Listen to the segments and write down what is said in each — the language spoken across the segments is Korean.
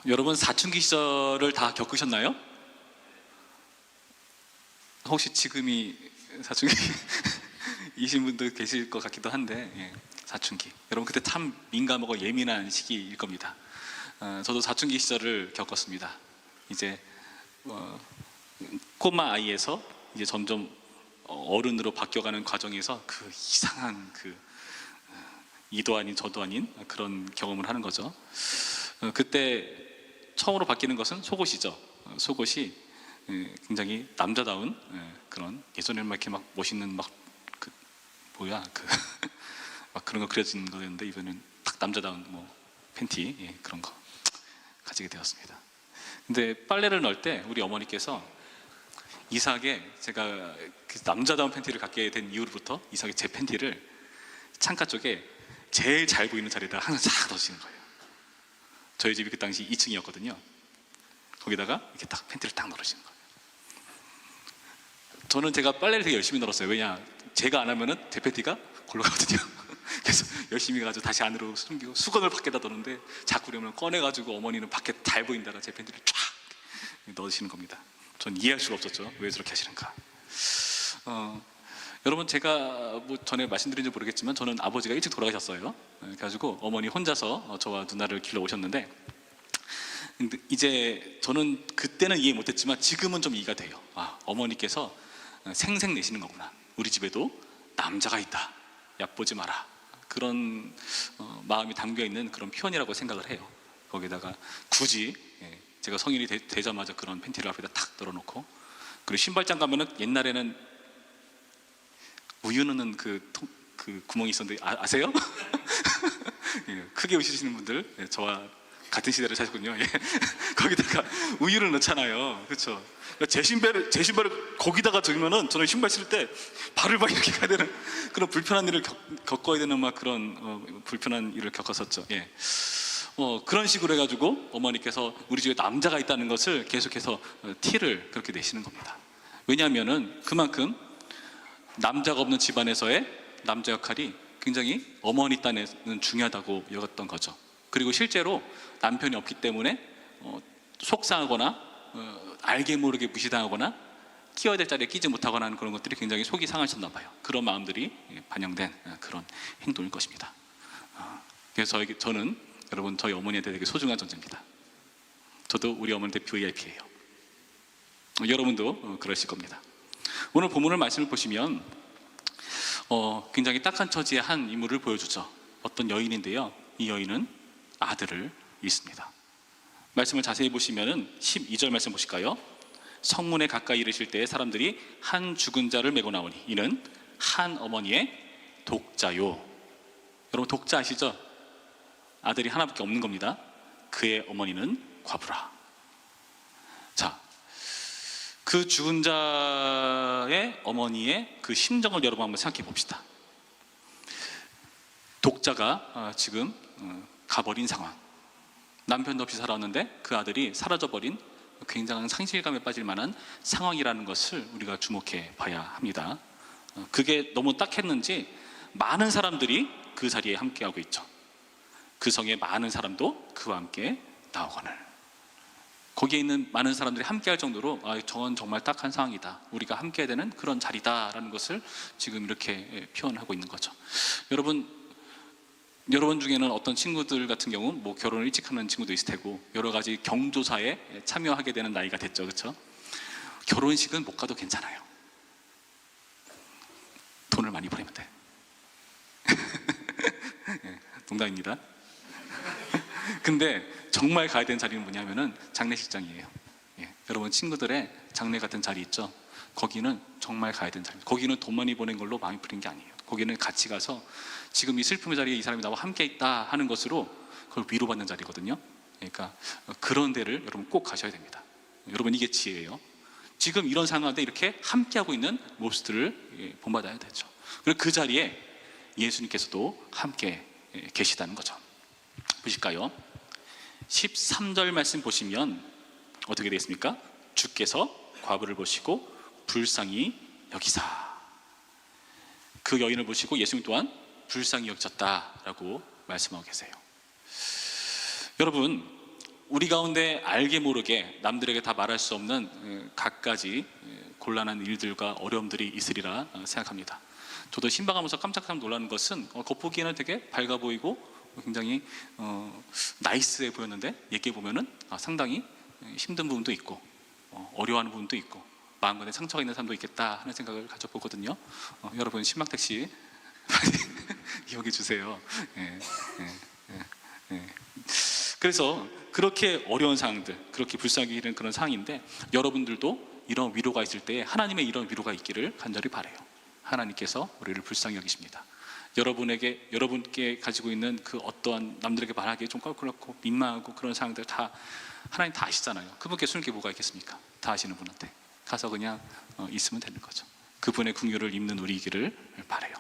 여러분 사춘기 시절을 다 겪으셨나요? 혹시 지금이 사춘기이신 분도 계실 것 같기도 한데, 사춘기. 여러분 그때 참 민감하고 예민한 시기일 겁니다. 저도 사춘기 시절을 겪었습니다. 이제 꼬마 아이에서 이제 점점 어른으로 바뀌어가는 과정에서 그 이상한 이도 아닌 저도 아닌 그런 경험을 하는 거죠. 그때 처음으로 바뀌는 것은 속옷이죠. 속옷이 굉장히 남자다운 그런 예전에 막 이렇게 막 멋있는 막 막 그런 거 그려진 거였는데 이번엔 딱 남자다운 뭐 팬티 그런 거 가지게 되었습니다. 근데 빨래를 넣을 때 우리 어머니께서 이상하게 제가 그 남자다운 팬티를 갖게 된 이후로부터 이상하게 제 팬티를 창가 쪽에 제일 잘 보이는 자리에다 항상 싹 넣으시는 거예요. 저희 집이 그 당시 2층이었거든요. 거기다가 이렇게 딱 팬티를 딱 넣으시는 거예요. 저는 제가 빨래를 되게 열심히 널었어요. 왜냐, 제가 안 하면은 제 팬티가 골로 가거든요. 그래서 열심히 해가지고 다시 안으로 숨기고 수건을 밖에다 넣는데 자꾸 그러면 꺼내가지고 어머니는 밖에 잘 보인다가 제 팬티를 쫙 넣으시는 겁니다. 전 이해할 수가 없었죠. 왜 저렇게 하시는가. 여러분 제가 뭐 전에 말씀드린지 모르겠지만 저는 아버지가 일찍 돌아가셨어요. 그래가지고 어머니 혼자서 저와 누나를 길러 오셨는데, 근데 이제 저는 그때는 이해 못했지만 지금은 좀 이해가 돼요. 어머니께서 생색 내시는 거구나. 우리 집에도 남자가 있다. 얕보지 마라. 그런 마음이 담겨 있는 그런 표현이라고 생각을 해요. 거기다가 굳이 제가 성인이 되자마자 그런 팬티를 앞에다 탁 널어놓고, 그리고 신발장 가면은 옛날에는 우유 넣는 그 구멍이 있었는데 아세요? 크게 웃으시는 분들, 저와 같은 시대를 사셨군요. 거기다가 우유를 넣잖아요. 그렇죠? 제 신발을 거기다가 두면은 저는 신발 신을 때 발을 막 이렇게 가야 되는 그런 불편한 일을 겪어야 되는 막 그런 불편한 일을 겪었었죠. 그런 식으로 해가지고 어머니께서 우리 집에 남자가 있다는 것을 계속해서 티를 그렇게 내시는 겁니다. 왜냐하면은 그만큼 남자가 없는 집안에서의 남자 역할이 굉장히 어머니 딴에는 중요하다고 여겼던 거죠. 그리고 실제로 남편이 없기 때문에 속상하거나 알게 모르게 무시당하거나 끼어야 될 자리에 끼지 못하거나 하는 그런 것들이 굉장히 속이 상하셨나 봐요. 그런 마음들이 반영된 그런 행동일 것입니다. 그래서 저는 여러분 저희 어머니한테 되게 소중한 존재입니다. 저도 우리 어머니한테 VIP예요. 여러분도 그러실 겁니다. 오늘 본문을 말씀을 보시면 굉장히 딱한 처지의 한 인물을 보여주죠. 어떤 여인인데요, 이 여인은 아들을 잃습니다. 말씀을 자세히 보시면은 12절 말씀 보실까요? 성문에 가까이 이르실 때에 사람들이 한 죽은 자를 메고 나오니 이는 한 어머니의 독자요. 여러분 독자 아시죠? 아들이 하나밖에 없는 겁니다. 그의 어머니는 과부라. 자, 그 죽은 자의 어머니의 그 심정을 여러분 한번 생각해 봅시다. 독자가 지금 가버린 상황, 남편도 없이 살아왔는데 그 아들이 사라져버린 굉장한 상실감에 빠질 만한 상황이라는 것을 우리가 주목해 봐야 합니다. 그게 너무 딱했는지 많은 사람들이 그 자리에 함께하고 있죠. 그 성에 많은 사람도 그와 함께 나오거늘, 거기에 있는 많은 사람들이 함께할 정도로 저건 정말 딱한 상황이다, 우리가 함께해야 되는 그런 자리다라는 것을 지금 이렇게 표현하고 있는 거죠. 여러분 중에는 어떤 친구들 같은 경우 뭐 결혼을 일찍 하는 친구도 있을 테고 여러 가지 경조사에 참여하게 되는 나이가 됐죠. 그렇죠? 결혼식은 못 가도 괜찮아요. 돈을 많이 벌이면 돼. 농담입니다. 근데 정말 가야 되는 자리는 뭐냐면은 장례식장이에요. 여러분 친구들의 장례 같은 자리 있죠? 거기는 정말 가야 되는 자리입니다. 거기는 돈 많이 버는 걸로 마음이 풀린 게 아니에요. 거기는 같이 가서 지금 이 슬픔의 자리에 이 사람이 나와 함께 있다 하는 것으로 그걸 위로받는 자리거든요. 그러니까 그런 데를 여러분 꼭 가셔야 됩니다. 여러분 이게 지혜예요. 지금 이런 상황인데 이렇게 함께하고 있는 모습들을 본받아야 되죠. 그리고 그 자리에 예수님께서도 함께 계시다는 거죠. 보실까요? 13절 말씀 보시면 어떻게 되어 있습니까? 주께서 과부를 보시고 불쌍히 여기사. 그 여인을 보시고 예수님 또한 불쌍히 여기셨다라고 말씀하고 계세요. 여러분 우리 가운데 알게 모르게 남들에게 다 말할 수 없는 갖가지 곤란한 일들과 어려움들이 있으리라 생각합니다. 저도 신방하면서 깜짝 놀라는 것은 겉보기에는 되게 밝아 보이고 굉장히 나이스해 보였는데 얘기해 보면은 상당히 힘든 부분도 있고 어려워하는 부분도 있고 마음간에 상처가 있는 사람도 있겠다 하는 생각을 가져보거든요. 여러분 신방택 씨 많이 이용해 주세요. 그래서 그렇게 어려운 상황들, 그렇게 불쌍하게 이른 그런 상황인데 여러분들도 이런 위로가 있을 때 하나님의 이런 위로가 있기를 간절히 바라요. 하나님께서 우리를 불쌍히 여기십니다. 여러분께 가지고 있는 그 어떠한 남들에게 말하기에 좀 껄끄럽고 민망하고 그런 상황들 다 하나님 다 아시잖아요. 그분께 숨길 게 뭐가 있겠습니까? 다 아시는 분한테 가서 그냥 있으면 되는 거죠. 그분의 긍휼을 입는 우리이기를 바라요.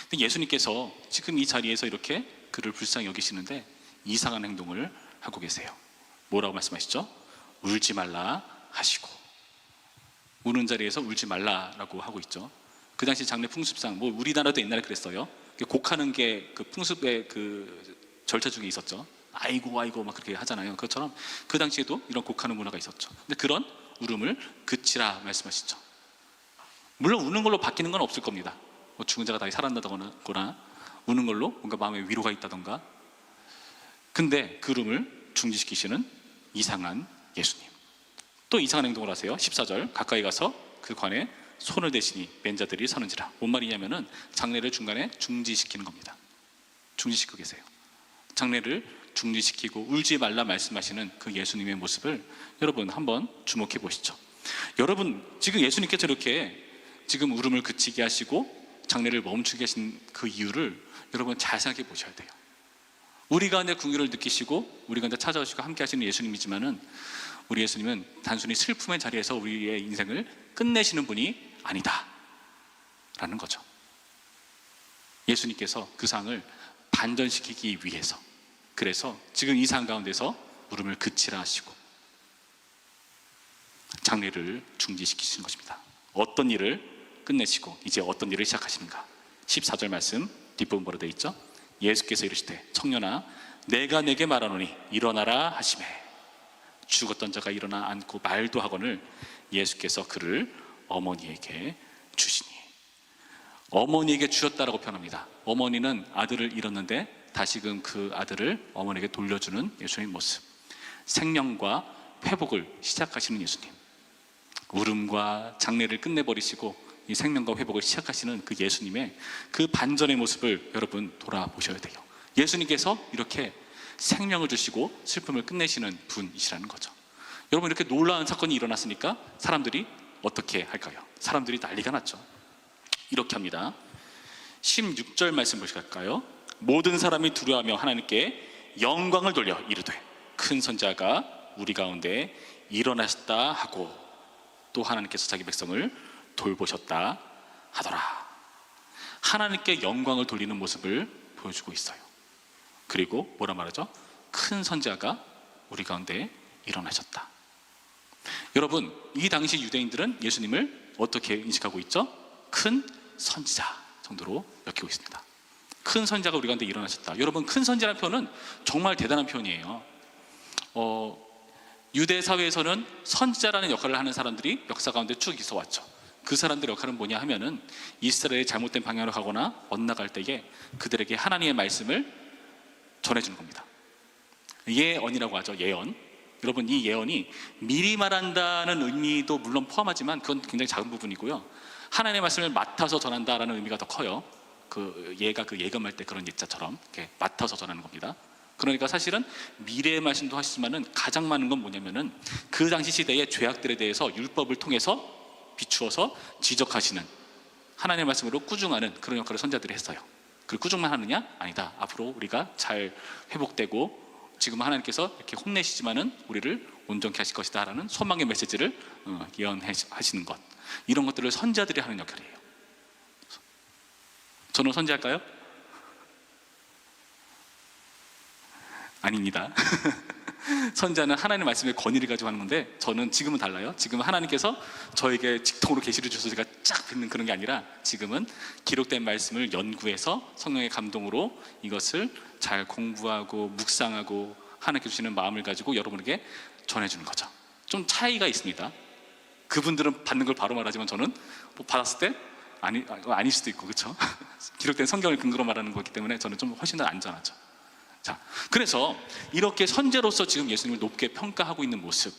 근데 예수님께서 지금 이 자리에서 이렇게 그를 불쌍히 여기시는데 이상한 행동을 하고 계세요. 뭐라고 말씀하시죠? 울지 말라 하시고, 우는 자리에서 울지 말라라고 하고 있죠. 그 당시 장례 풍습상, 뭐 우리나라도 옛날에 그랬어요. 곡하는 게 그 풍습의 그 절차 중에 있었죠. 아이고 아이고 막 그렇게 하잖아요. 그것처럼 그 당시에도 이런 곡하는 문화가 있었죠. 근데 그런 울음을 그치라 말씀하시죠. 물론 우는 걸로 바뀌는 건 없을 겁니다. 뭐 죽은 자가 다시 살아난다거나 우는 걸로 뭔가 마음에 위로가 있다던가. 근데 그 울음을 중지시키시는 이상한 예수님. 또 이상한 행동을 하세요. 14절 가까이 가서 그 관에 손을 대시니 맨 자들이 서는지라. 뭔 말이냐면은 장례를 중간에 중지시키는 겁니다. 중지시키고 계세요. 장례를 중지시키고 울지 말라 말씀하시는 그 예수님의 모습을 여러분 한번 주목해 보시죠. 여러분 지금 예수님께서 이렇게 지금 울음을 그치게 하시고 장례를 멈추게 하신 그 이유를 여러분 잘 생각해 보셔야 돼요. 우리 가운데 긍휼을 느끼시고 우리 가운데 찾아오시고 함께 하시는 예수님이지만은 우리 예수님은 단순히 슬픔의 자리에서 우리의 인생을 끝내시는 분이 아니다 라는 거죠. 예수님께서 그 상을 반전시키기 위해서, 그래서 지금 이 상황 가운데서 울음을 그치라 하시고 장례를 중지시키시는 것입니다. 어떤 일을 끝내시고 이제 어떤 일을 시작하시는가. 14절 말씀 뒷부분으로 되어 있죠. 예수께서 이르시되 청년아 내가 내게 말하노니 일어나라 하시매 죽었던 자가 일어나 앉고 말도 하거늘 예수께서 그를 어머니에게 주시니. 어머니에게 주셨다라고 표현합니다. 어머니는 아들을 잃었는데 다시금 그 아들을 어머니에게 돌려주는 예수님의 모습. 생명과 회복을 시작하시는 예수님. 울음과 장례를 끝내버리시고 이 생명과 회복을 시작하시는 그 예수님의 그 반전의 모습을 여러분 돌아보셔야 돼요. 예수님께서 이렇게 생명을 주시고 슬픔을 끝내시는 분이시라는 거죠. 여러분 이렇게 놀라운 사건이 일어났으니까 사람들이 어떻게 할까요? 사람들이 난리가 났죠. 이렇게 합니다. 16절 말씀 보실까요? 모든 사람이 두려워하며 하나님께 영광을 돌려 이르되 큰 선지자가 우리 가운데 일어나셨다 하고 또 하나님께서 자기 백성을 돌보셨다 하더라. 하나님께 영광을 돌리는 모습을 보여주고 있어요. 그리고 뭐라 말하죠? 큰 선지자가 우리 가운데 일어나셨다. 여러분 이 당시 유대인들은 예수님을 어떻게 인식하고 있죠? 큰 선지자 정도로 여기고 있습니다. 큰 선지자가 우리 가운데 일어나셨다. 여러분 큰 선지자라는 표현은 정말 대단한 표현이에요. 유대 사회에서는 선지자라는 역할을 하는 사람들이 역사 가운데 쭉 있어 왔죠. 그 사람들의 역할은 뭐냐 하면은 이스라엘의 잘못된 방향으로 가거나 엇나갈 때에 그들에게 하나님의 말씀을 전해주는 겁니다. 예언이라고 하죠. 예언. 여러분 이 예언이 미리 말한다는 의미도 물론 포함하지만 그건 굉장히 작은 부분이고요. 하나님의 말씀을 맡아서 전한다라는 의미가 더 커요. 그 예가 그 예금할 때 그런 예자처럼 이렇게 맡아서 전하는 겁니다. 그러니까 사실은 미래의 말씀도 하시지만은 가장 많은 건 뭐냐면은 그 당시 시대의 죄악들에 대해서 율법을 통해서 비추어서 지적하시는 하나님의 말씀으로 꾸중하는 그런 역할을 선지자들이 했어요. 그 꾸중만 하느냐? 아니다. 앞으로 우리가 잘 회복되고 지금 하나님께서 이렇게 혼내시지만은 우리를 온전케 하실 것이다라는 소망의 메시지를 예언하시는 것, 이런 것들을 선지자들이 하는 역할이에요. 저는 선지할까요? 아닙니다. 선지자는 하나님의 말씀의 권위를 가지고 하는 건데 저는 지금은 달라요. 지금은 하나님께서 저에게 직통으로 계시를 주셔서 제가 쫙 뱉는 그런 게 아니라 지금은 기록된 말씀을 연구해서 성령의 감동으로 이것을 잘 공부하고 묵상하고 하나님께 주시는 마음을 가지고 여러분에게 전해주는 거죠. 좀 차이가 있습니다. 그분들은 받는 걸 바로 말하지만 저는 뭐 받았을 때 아닐 수도 있고, 그렇죠? 기록된 성경을 근거로 말하는 거기 때문에 저는 좀 훨씬 더 안전하죠. 자, 그래서 이렇게 선제로서 지금 예수님을 높게 평가하고 있는 모습,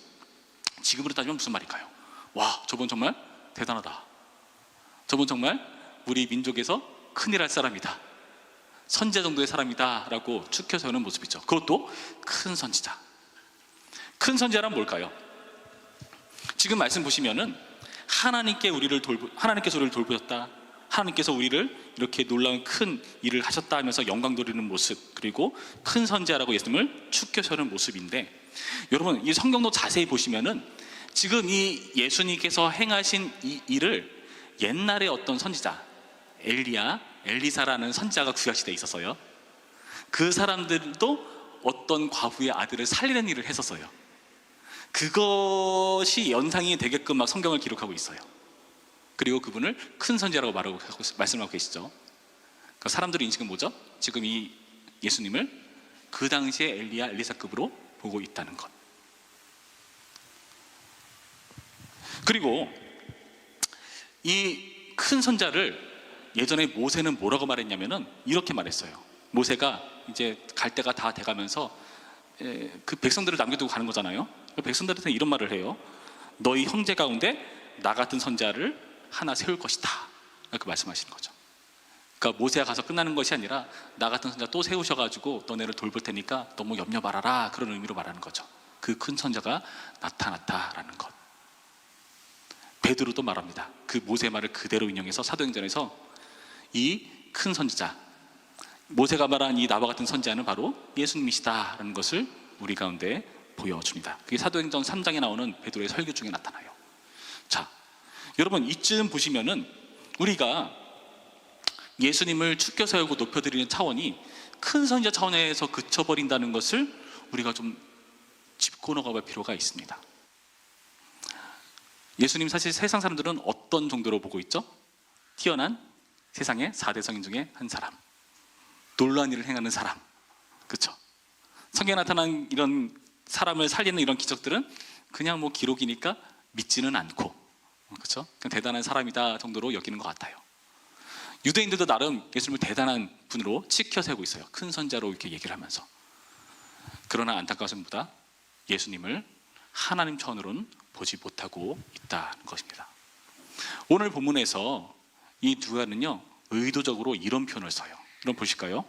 지금으로 따지면 무슨 말일까요? 와, 저분 정말 대단하다. 저분 정말 우리 민족에서 큰일 할 사람이다. 선제 정도의 사람이다 라고 추켜 세우는 모습이죠. 그것도 큰 선지자. 큰 선지자란 뭘까요? 지금 말씀 보시면은 하나님께서 우리를 돌보셨다, 하나님께서 우리를 이렇게 놀라운 큰 일을 하셨다 하면서 영광 돌리는 모습, 그리고 큰 선지자라고 예수님을 추켜 세우는 모습인데, 여러분 이 성경도 자세히 보시면은 지금 이 예수님께서 행하신 이 일을 옛날에 어떤 선지자, 엘리사라는 선지자가 구약시대에 있었어요. 그 사람들도 어떤 과부의 아들을 살리는 일을 했었어요. 그것이 연상이 되게끔 막 성경을 기록하고 있어요. 그리고 그분을 큰 선지자라고 말씀하고 계시죠. 그러니까 사람들의 인식은 뭐죠? 지금 이 예수님을 그 당시에 엘리사급으로 보고 있다는 것. 그리고 이 큰 선자를 예전에 모세는 뭐라고 말했냐면은 이렇게 말했어요. 모세가 이제 갈 때가 다 돼가면서 그 백성들을 남겨두고 가는 거잖아요. 백성들한테 이런 말을 해요. 너희 형제 가운데 나 같은 선자를 하나 세울 것이다, 이렇게 말씀하시는 거죠. 그러니까 모세가 가서 끝나는 것이 아니라 나 같은 선자 또 세우셔가지고 너네를 돌볼 테니까 너무 염려 말아라, 그런 의미로 말하는 거죠. 그 큰 선자가 나타났다라는 것. 베드로도 말합니다. 그 모세 말을 그대로 인용해서 사도행전에서 이 큰 선지자, 모세가 말한 이 나와 같은 선지자는 바로 예수님이시다라는 것을 우리 가운데 보여줍니다. 그게 사도행전 3장에 나오는 베드로의 설교 중에 나타나요. 자, 여러분 이쯤 보시면은 우리가 예수님을 추켜 세우고 높여드리는 차원이 큰 선지자 차원에서 그쳐버린다는 것을 우리가 좀 짚고 넘어갈 필요가 있습니다. 예수님 사실 세상 사람들은 어떤 정도로 보고 있죠? 뛰어난 세상의 4대 성인 중에 한 사람, 놀라운 일을 행하는 사람, 그렇죠? 성경에 나타난 이런 사람을 살리는 이런 기적들은 그냥 뭐 기록이니까 믿지는 않고, 그렇죠? 그냥 대단한 사람이다 정도로 여기는 것 같아요. 유대인들도 나름 예수님을 대단한 분으로 치켜 세우고 있어요. 큰 선자로 이렇게 얘기를 하면서. 그러나 안타까운 것보다 예수님을 하나님 차원으로는 보지 못하고 있다는 것입니다. 오늘 본문에서 이 누가는요 의도적으로 이런 표현을 써요. 이런 보실까요?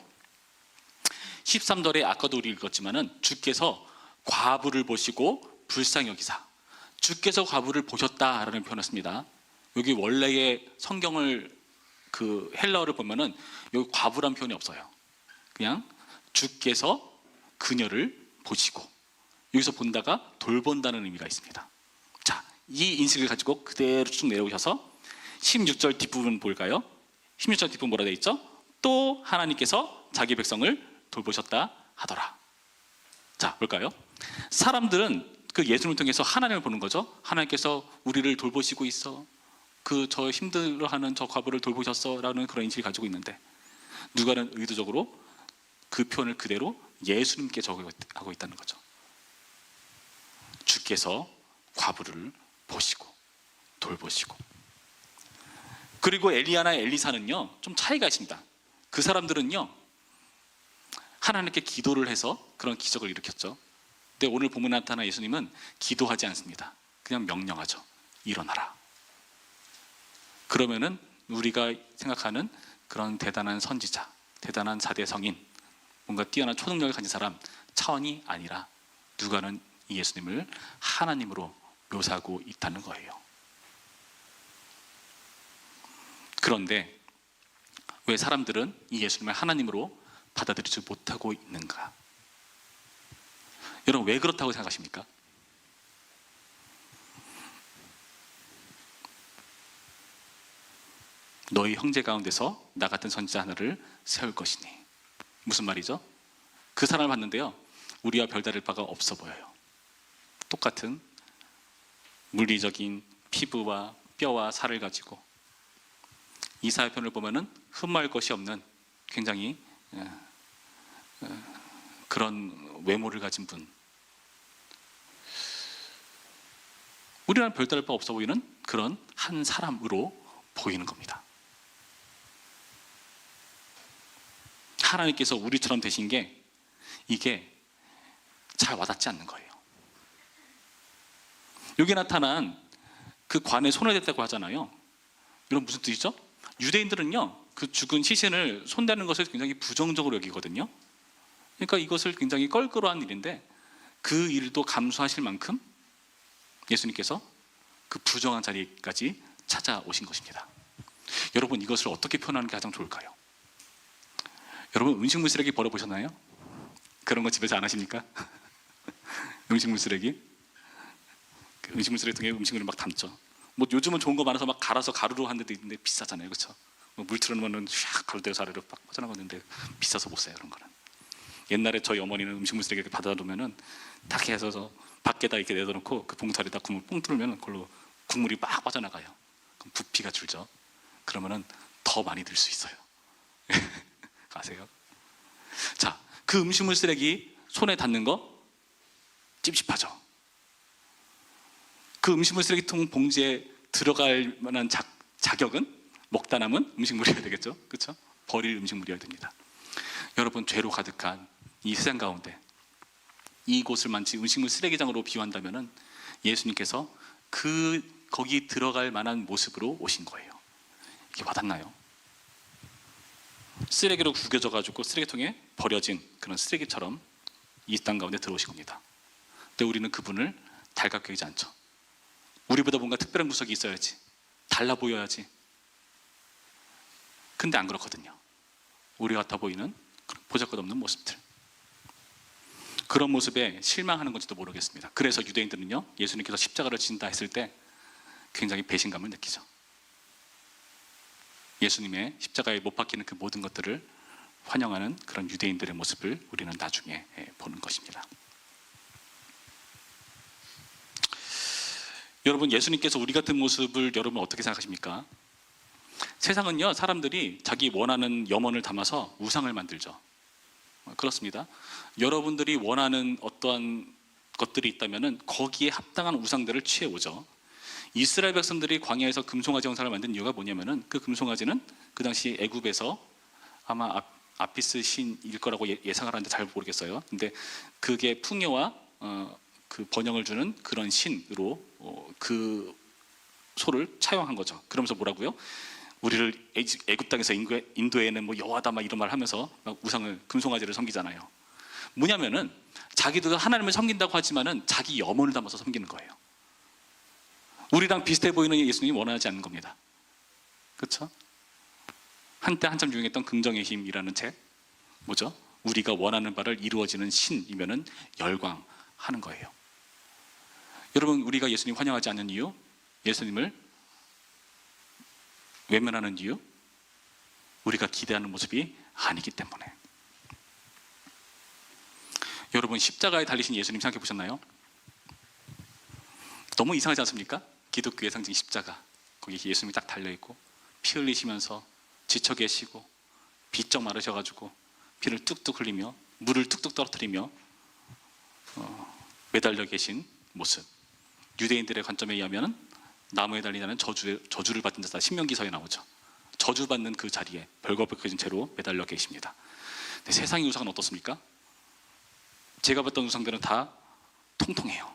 13절에 아까도 우리 읽었지만은 주께서 과부를 보시고 불쌍히 여기사, 주께서 과부를 보셨다라는 표현을 씁니다. 여기 원래의 성경을 그 헬라어를 보면은 여기 과부란 표현이 없어요. 그냥 주께서 그녀를 보시고, 여기서 본다가 돌본다는 의미가 있습니다. 자, 이 인식을 가지고 그대로 쭉 내려오셔서 16절 뒷부분 볼까요? 16절 뒷부분 뭐라 되어 있죠? 또 하나님께서 자기 백성을 돌보셨다 하더라. 자, 볼까요? 사람들은 그 예수님을 통해서 하나님을 보는 거죠. 하나님께서 우리를 돌보시고 있어, 그 저 힘들어하는 저 과부를 돌보셨어 라는 그런 인식을 가지고 있는데, 누가는 의도적으로 그 표현을 그대로 예수님께 적용하고 있다는 거죠. 주께서 과부를 보시고 돌보시고. 그리고 엘리야나 엘리사는요 좀 차이가 있습니다. 그 사람들은요 하나님께 기도를 해서 그런 기적을 일으켰죠. 근데 오늘 본문에 나타난 예수님은 기도하지 않습니다. 그냥 명령하죠. 일어나라. 그러면은 우리가 생각하는 그런 대단한 선지자, 대단한 4대 성인, 뭔가 뛰어난 초능력을 가진 사람 차원이 아니라 누가는 이 예수님을 하나님으로 묘사하고 있다는 거예요. 그런데 왜 사람들은 이 예수님을 하나님으로 받아들이지 못하고 있는가? 여러분 왜 그렇다고 생각하십니까? 너희 형제 가운데서 나 같은 선지자 하나를 세울 것이니. 무슨 말이죠? 그 사람을 봤는데요 우리와 별다를 바가 없어 보여요. 똑같은 물리적인 피부와 뼈와 살을 가지고, 이사야 편을 보면은 흠모할 것이 없는 굉장히 그런 외모를 가진 분, 우리랑 별다를 바 없어 보이는 그런 한 사람으로 보이는 겁니다. 하나님께서 우리처럼 되신 게 이게 잘 와닿지 않는 거예요. 여기 나타난 그 관에 손을 댔다고 하잖아요. 이런 무슨 뜻이죠? 유대인들은요, 그 죽은 시신을 손대는 것을 굉장히 부정적으로 여기거든요. 그러니까 이것을 굉장히 껄끄러운 일인데 그 일도 감수하실 만큼 예수님께서 그 부정한 자리까지 찾아오신 것입니다. 여러분, 이것을 어떻게 표현하는 게 가장 좋을까요? 여러분, 음식물 쓰레기 버려보셨나요? 그런 거 집에서 안 하십니까? 음식물 쓰레기? 음식물 쓰레기통에 음식물을 막 담죠. 뭐 요즘은 좋은 거 많아서 막 갈아서 가루로 하는 데도 있는데 비싸잖아요, 그렇죠? 물 틀어놓으면 샥 가루대서 아래로 빡 빠져나가는데 비싸서 못 사요, 그런 거는. 옛날에 저희 어머니는 음식물 쓰레기 받아 놓으면은 딱 해서 밖에다 이렇게 내둬놓고 그 봉투에다 국물 뽕 뚫으면 그걸로 국물이 막 빠져나가요. 그럼 부피가 줄죠. 그러면은 더 많이 들 수 있어요. 아세요? 자, 그 음식물 쓰레기 손에 닿는 거 찝찝하죠. 그 음식물 쓰레기통 봉지에 들어갈 만한 자격은 먹다 남은 음식물이어야 되겠죠, 그렇죠? 버릴 음식물이어야 됩니다. 여러분, 죄로 가득한 이 세상 가운데 이곳을 마치 음식물 쓰레기장으로 비유한다면은 예수님께서 거기 들어갈 만한 모습으로 오신 거예요. 이게 와닿나요? 쓰레기로 구겨져 가지고 쓰레기통에 버려진 그런 쓰레기처럼 이 땅 가운데 들어오신 겁니다. 근데 우리는 그분을 달갑게 여기지 않죠. 우리보다 뭔가 특별한 구석이 있어야지, 달라 보여야지. 근데 안 그렇거든요. 우리 같아 보이는 보잘것없는 모습들, 그런 모습에 실망하는 건지도 모르겠습니다. 그래서 유대인들은요, 예수님께서 십자가를 지신다 했을 때 굉장히 배신감을 느끼죠. 예수님의 십자가에 못 박히는 그 모든 것들을 환영하는 그런 유대인들의 모습을 우리는 나중에 보는 것입니다. 여러분, 예수님께서 우리 같은 모습을 여러분 어떻게 생각하십니까? 세상은요, 사람들이 자기 원하는 염원을 담아서 우상을 만들죠. 그렇습니다. 여러분들이 원하는 어떠한 것들이 있다면 거기에 합당한 우상들을 취해오죠. 이스라엘 백성들이 광야에서 금송아지 형상을 만든 이유가 뭐냐면은 그 금송아지는 그 당시 애굽에서 아마 아피스 신일 거라고 예상을 하는데 잘 모르겠어요. 근데 그게 풍요와 그 번영을 주는 그런 신으로 그 소를 차용한 거죠. 그러면서 뭐라고요? 우리를 애굽 땅에서 인도에는 뭐 여호와다 막 이런 말 하면서 막 우상을, 금송아지를 섬기잖아요. 뭐냐면은 자기도 하나님을 섬긴다고 하지만은 자기 염원을 담아서 섬기는 거예요. 우리랑 비슷해 보이는 예수님이 원하지 않는 겁니다. 그렇죠? 한때 한참 유행했던 긍정의 힘이라는 책, 뭐죠? 우리가 원하는 바를 이루어지는 신이면은 열광하는 거예요. 여러분, 우리가 예수님 환영하지 않는 이유, 예수님을 외면하는 이유, 우리가 기대하는 모습이 아니기 때문에. 여러분, 십자가에 달리신 예수님 생각해 보셨나요? 너무 이상하지 않습니까? 기독교의 상징 십자가, 거기 예수님이 딱 달려있고 피 흘리시면서 지쳐 계시고 비쩍 마르셔가지고 피를 뚝뚝 흘리며 물을 뚝뚝 떨어뜨리며 매달려 계신 모습. 유대인들의 관점에 의하면 나무에 달리는 저주를 받은 자다, 신명기서에 나오죠. 저주받는 그 자리에 벌거벗겨진 채로 매달려 계십니다. 근데 세상의 우상은 어떻습니까? 제가 봤던 우상들은 다 통통해요.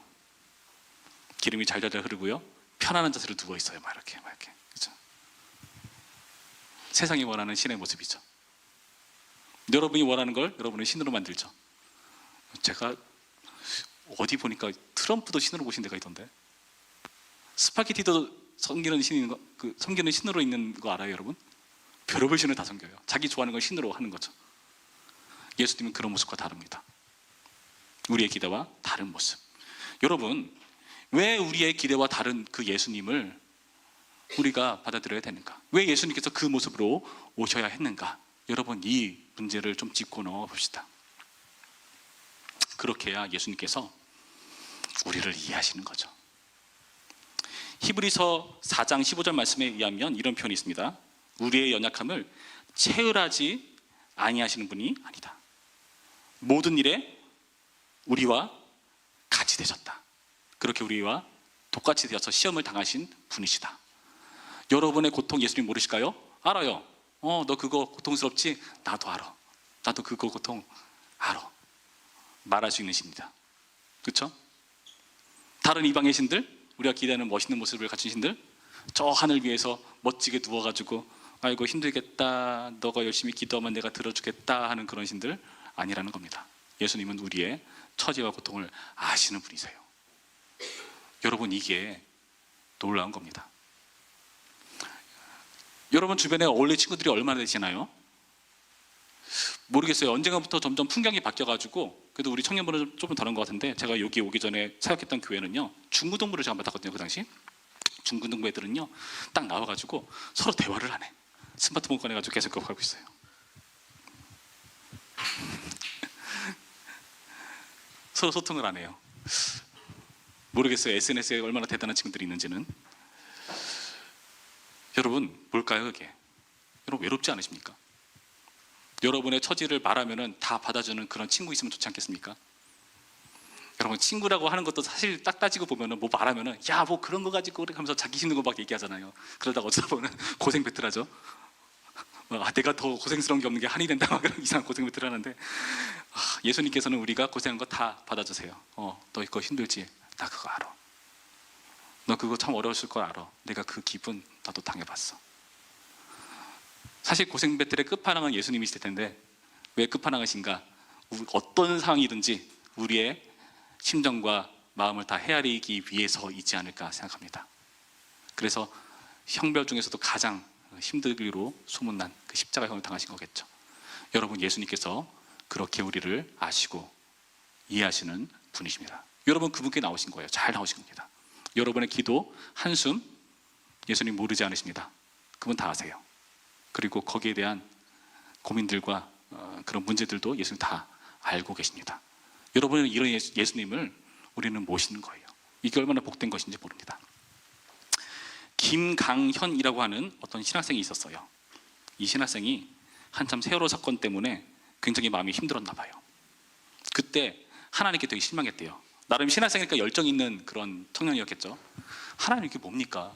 기름이 잘잘 흐르고요, 편안한 자세로 누워 있어요. 막 이렇게. 그렇죠? 세상이 원하는 신의 모습이죠. 여러분이 원하는 걸 여러분의 신으로 만들죠. 제가 어디 보니까 트럼프도 신으로 보신 데가 있던데, 스파게티도 섬기는 신으로 있는 거 알아요, 여러분? 별의별 신을 다 섬겨요. 자기 좋아하는 걸 신으로 하는 거죠. 예수님은 그런 모습과 다릅니다. 우리의 기대와 다른 모습. 여러분, 왜 우리의 기대와 다른 그 예수님을 우리가 받아들여야 되는가? 왜 예수님께서 그 모습으로 오셔야 했는가? 여러분, 이 문제를 좀 짚고 넘어가 봅시다. 그렇게 해야 예수님께서 우리를 이해하시는 거죠. 히브리서 4장 15절 말씀에 의하면 이런 표현이 있습니다. 우리의 연약함을 체휼하지 아니하시는 분이 아니다. 모든 일에 우리와 같이 되셨다. 그렇게 우리와 똑같이 되어서 시험을 당하신 분이시다. 여러분의 고통 예수님 모르실까요? 알아요. 너 그거 고통스럽지? 나도 알아. 나도 그거 고통 알아. 말할 수 있는 신이다. 그렇죠? 다른 이방의 신들, 우리가 기대하는 멋있는 모습을 갖춘 신들, 저 하늘 위에서 멋지게 누워가지고 아이고 힘들겠다, 너가 열심히 기도하면 내가 들어주겠다 하는 그런 신들 아니라는 겁니다. 예수님은 우리의 처지와 고통을 아시는 분이세요. 여러분, 이게 놀라운 겁니다. 여러분 주변에 어울릴 친구들이 얼마나 되시나요? 모르겠어요. 언젠가부터 점점 풍경이 바뀌어가지고, 그래도 우리 청년분은 좀 다른 것 같은데, 제가 여기 오기 전에 사역했던 교회는요, 중고등부를 제가 맡았거든요. 그 당시 중고등부 애들은요 딱 나와가지고 서로 대화를 안 해. 스마트폰 꺼내가지고 계속 그거 하고 있어요. 서로 소통을 안 해요. 모르겠어요. SNS에 얼마나 대단한 친구들이 있는지는. 여러분, 뭘까요 그게? 여러분, 외롭지 않으십니까? 여러분의 처지를 말하면 다 받아주는 그런 친구 있으면 좋지 않겠습니까? 여러분, 친구라고 하는 것도 사실 딱 따지고 보면은 뭐 말하면은 야 뭐 그런 거 가지고 그래 하면서 자기 힘든 거 막 얘기하잖아요. 그러다가 어쩌다 보면 고생 배틀하죠. 내가 더 고생스러운 게 없는 게 한이 된다 막 그런 이상한 고생 배틀 하는데, 예수님께서는 우리가 고생한 거 다 받아주세요. 너 이거 힘들지? 나 그거 알아. 너 그거 참 어려웠을 거 알아. 내가 그 기분 나도 당해봤어. 사실 고생 배틀의 끝판왕은 예수님이실 텐데 왜 끝판왕이신가? 어떤 상황이든지 우리의 심정과 마음을 다 헤아리기 위해서이지 않을까 생각합니다. 그래서 형별 중에서도 가장 힘들기로 소문난 그 십자가형을 당하신 거겠죠. 여러분, 예수님께서 그렇게 우리를 아시고 이해하시는 분이십니다. 여러분, 그분께 나오신 거예요. 잘 나오신 겁니다. 여러분의 기도, 한숨 예수님 모르지 않으십니다. 그분 다 아세요. 그리고 거기에 대한 고민들과 그런 문제들도 예수님 다 알고 계십니다. 여러분은 이런 예수님을 우리는 모시는 거예요. 이게 얼마나 복된 것인지 모릅니다. 김강현이라고 하는 어떤 신학생이 있었어요. 이 신학생이 한참 세월호 사건 때문에 굉장히 마음이 힘들었나 봐요. 그때 하나님께 되게 실망했대요. 나름 신학생이니까 열정 있는 그런 청년이었겠죠. 하나님, 이게 뭡니까?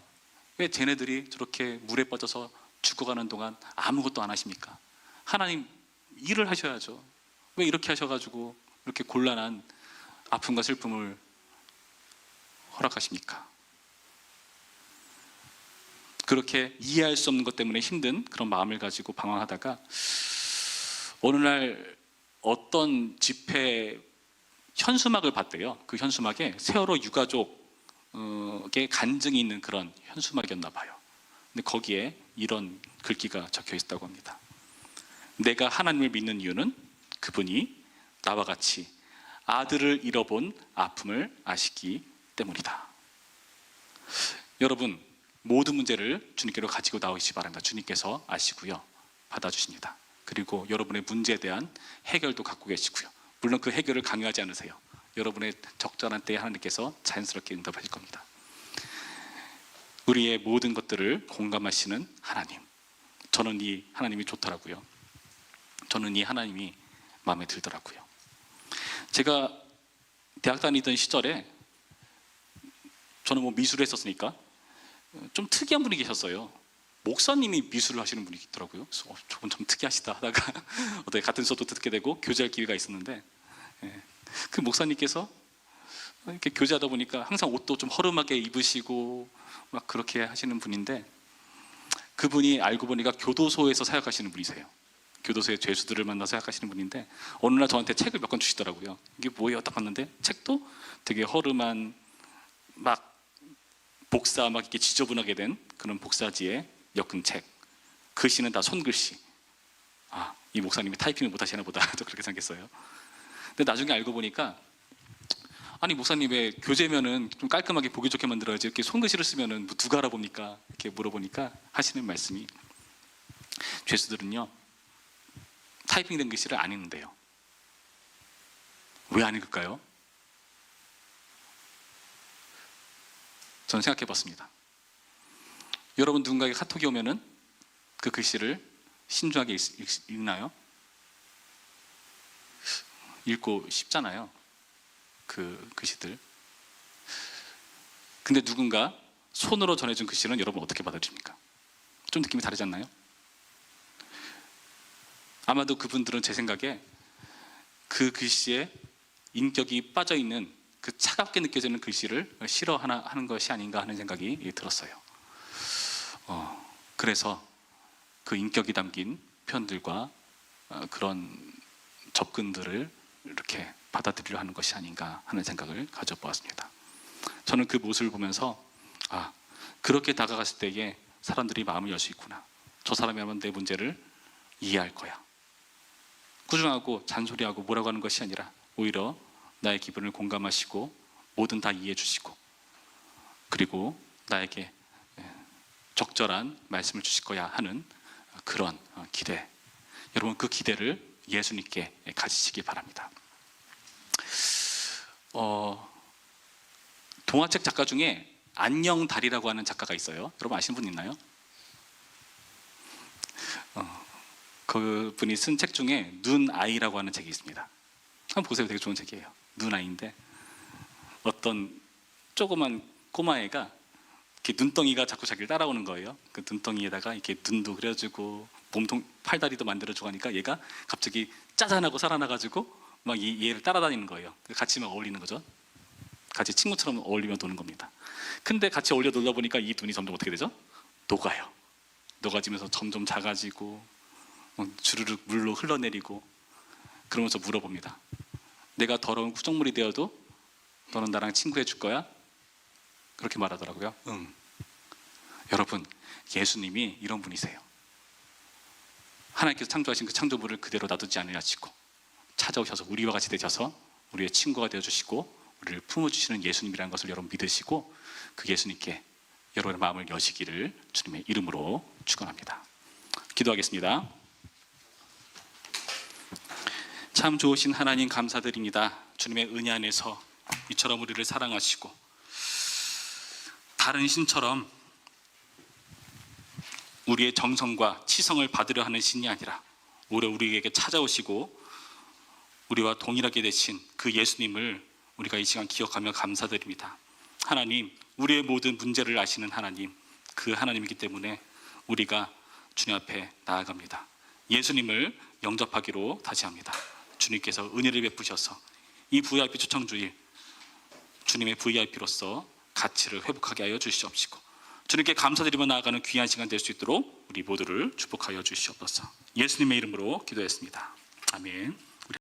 왜 쟤네들이 저렇게 물에 빠져서 죽어가는 동안 아무것도 안 하십니까? 하나님, 일을 하셔야죠. 왜 이렇게 하셔가지고 이렇게 곤란한 아픔과 슬픔을 허락하십니까? 그렇게 이해할 수 없는 것 때문에 힘든 그런 마음을 가지고 방황하다가 어느 날 어떤 집회 현수막을 봤대요. 그 현수막에 세월호 유가족의 간증이 있는 그런 현수막이었나 봐요. 근데 거기에 이런 글귀가 적혀 있다고 합니다. 내가 하나님을 믿는 이유는 그분이 나와 같이 아들을 잃어본 아픔을 아시기 때문이다. 여러분, 모든 문제를 주님께로 가지고 나오시기 바랍니다. 주님께서 아시고요, 받아주십니다. 그리고 여러분의 문제에 대한 해결도 갖고 계시고요. 물론 그 해결을 강요하지 않으세요. 여러분의 적절한 때에 하나님께서 자연스럽게 응답하실 겁니다. 우리의 모든 것들을 공감하시는 하나님, 저는 이 하나님이 좋더라고요. 저는 이 하나님이 마음에 들더라고요. 제가 대학 다니던 시절에 저는 뭐 미술을 했었으니까 좀 특이한 분이 계셨어요. 목사님이 미술을 하시는 분이 있더라고요. 그래서 저분 좀 특이하시다 하다가 어떻게 같은 수업도 듣게 되고 교제할 기회가 있었는데, 그 목사님께서 이렇게 교제하다 보니까 항상 옷도 좀 허름하게 입으시고 막 그렇게 하시는 분인데, 그분이 알고 보니까 교도소에서 사역하시는 분이세요. 교도소의 죄수들을 만나서 사역하시는 분인데, 어느 날 저한테 책을 몇 권 주시더라고요. 이게 뭐예요? 딱 봤는데 책도 되게 허름한 막 복사 막 이렇게 지저분하게 된 그런 복사지에 엮은 책, 글씨는 다 손글씨. 이 목사님이 타이핑을 못 하시나 보다 저 그렇게 생각했어요. 근데 나중에 알고 보니까, 아니 목사님 왜 교재면은 좀 깔끔하게 보기 좋게 만들어야지 이렇게 손글씨를 쓰면은 뭐 누가 알아봅니까? 이렇게 물어보니까 하시는 말씀이, 죄수들은요 타이핑된 글씨를 안 읽는데요. 왜 안 읽을까요? 저는 생각해 봤습니다. 여러분, 누군가에게 카톡이 오면은 그 글씨를 신중하게 읽나요? 읽고 싶잖아요. 그 글씨들. 근데 누군가 손으로 전해준 글씨는 여러분 어떻게 받아들입니까? 좀 느낌이 다르지 않나요? 아마도 그분들은 제 생각에 그 글씨에 인격이 빠져있는 그 차갑게 느껴지는 글씨를 싫어하는 것이 아닌가 하는 생각이 들었어요. 그래서 그 인격이 담긴 표현들과 그런 접근들을 이렇게 받아들이려 하는 것이 아닌가 하는 생각을 가져보았습니다. 저는 그 모습을 보면서 그렇게 다가갔을 때에 사람들이 마음을 열 수 있구나. 저 사람이라면 내 문제를 이해할 거야. 꾸중하고 잔소리하고 뭐라고 하는 것이 아니라 오히려 나의 기분을 공감하시고 뭐든 다 이해해 주시고 그리고 나에게 적절한 말씀을 주실 거야 하는 그런 기대. 여러분 그 기대를 예수님께 가지시기 바랍니다. 동화책 작가 중에 안녕달이라고 하는 작가가 있어요. 여러분 아시는 분 있나요? 그분이 쓴 책 중에 눈아이라고 하는 책이 있습니다. 한번 보세요. 되게 좋은 책이에요. 눈아이인데 어떤 조그만 꼬마애가 이렇게 눈덩이가 자꾸 자기를 따라오는 거예요. 그 눈덩이에다가 이렇게 눈도 그려주고 몸통 팔다리도 만들어주고 하니까 얘가 갑자기 짜잔하고 살아나가지고 막 얘를 따라다니는 거예요. 같이 막 어울리는 거죠. 같이 친구처럼 어울리며 노는 겁니다. 근데 같이 어울려 놀다 보니까 이 눈이 점점 어떻게 되죠? 녹아요. 녹아지면서 점점 작아지고 주르륵 물로 흘러내리고 그러면서 물어봅니다. 내가 더러운 구정물이 되어도 너는 나랑 친구해 줄 거야? 그렇게 말하더라고요. 응. 여러분 예수님이 이런 분이세요. 하나님께서 창조하신 그 창조물을 그대로 놔두지 않으시고 찾아오셔서 우리와 같이 되셔서 우리의 친구가 되어주시고 우리를 품어주시는 예수님이라는 것을 여러분 믿으시고 그 예수님께 여러분의 마음을 여시기를 주님의 이름으로 축원합니다. 기도하겠습니다. 참 좋으신 하나님 감사드립니다. 주님의 은혜 안에서 이처럼 우리를 사랑하시고 다른 신처럼 우리의 정성과 치성을 받으려 하는 신이 아니라 오히려 우리에게 찾아오시고 우리와 동일하게 되신 그 예수님을 우리가 이 시간 기억하며 감사드립니다. 하나님, 우리의 모든 문제를 아시는 하나님, 그 하나님이기 때문에 우리가 주님 앞에 나아갑니다. 예수님을 영접하기로 다시 합니다. 주님께서 은혜를 베푸셔서 이 VIP 초청주일 주님의 VIP로서 가치를 회복하게 하여 주시옵시고 주님께 감사드리며 나아가는 귀한 시간 될 수 있도록 우리 모두를 축복하여 주시옵소서. 예수님의 이름으로 기도했습니다. 아멘.